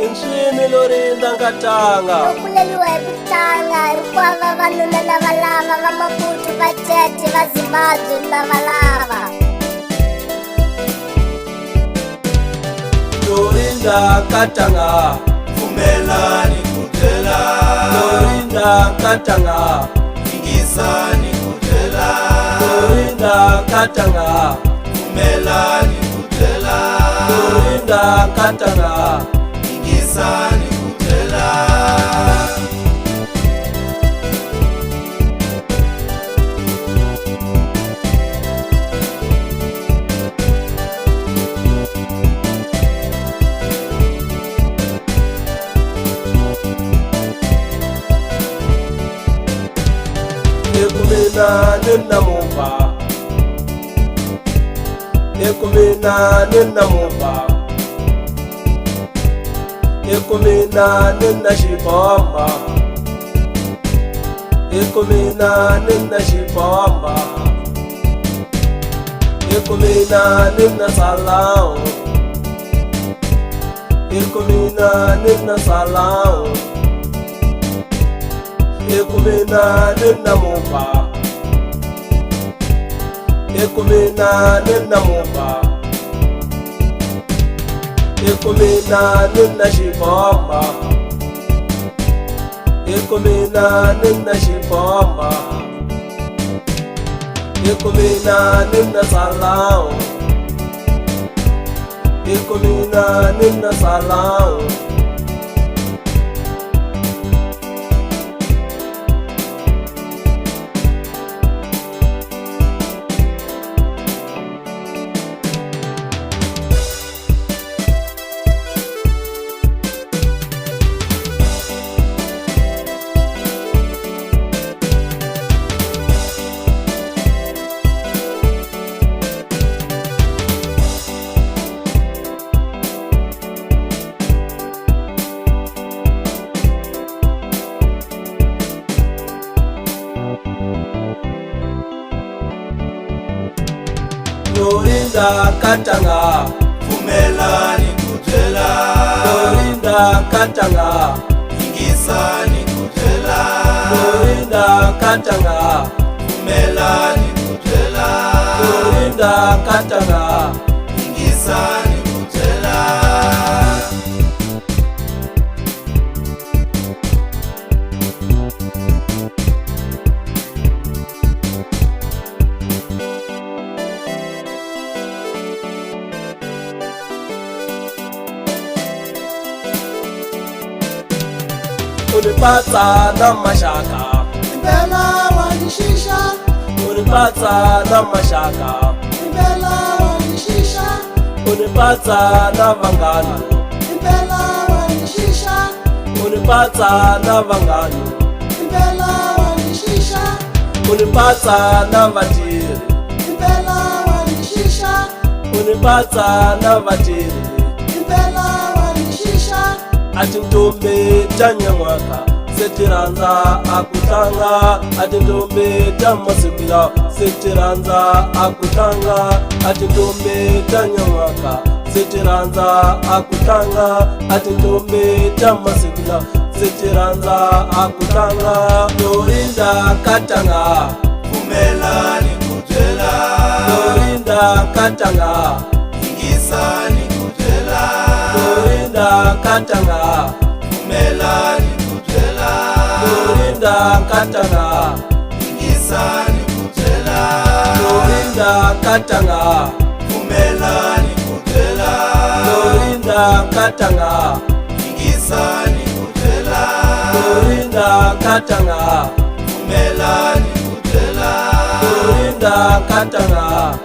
Inshini Lorinda Katanga Lokuleliwa ebutanga Rukwava vanuna na valava Vamaputu vachete vazimbabwe na valava Lorinda Katanga Vumela nikutela Lorinda Katanga Ingisa nikutela Lorinda Katanga Vumela nikutela Lorinda Katanga Ingisa nikutela Ekumina nina mumba Ekumina nina mumba Ekumina nina shibamba Ekumina nina shibamba Ekumina nina salau Ekumina nina salau Ekumina nina mumba Ekumina nina mumba Ekumina nina shibamba Ekumina nina shibamba Ekumina nina salau Ekumina nina salau Lorinda Katanga Vumela nikutela Lorinda Katanga Ingisa nikutela Lorinda Katanga Vumela nikutela Lorinda Katanga Ingisa nikutela Unipata na mashaka Impela wanishisha, Unipata na mashaka impela wanishisha, Unipata na vangano impela wanishisha, Unipata na vangano impela wanishisha, Unipata na vatiri impela wanishisha, Unipata na vatiri impela wanishisha. Ati ntombe tanyamwaka Setiranza akutanga Ati ntombe tamasikuya Setiranza akutanga Ati ntombe tanyamwaka Setiranza akutanga Ati ntombe tamasikuya Setiranza akutanga Lorinda Katanga Vumela nikutela Lorinda Katanga Ingisa nikutela Lorinda Katanga Vumela nikutela Lorinda Katanga Ingisa nikutela Lorinda Katanga Vumela nikutela Lorinda Katanga Ingisa nikutela Lorinda Katanga Vumela nikutela Lorinda Katanga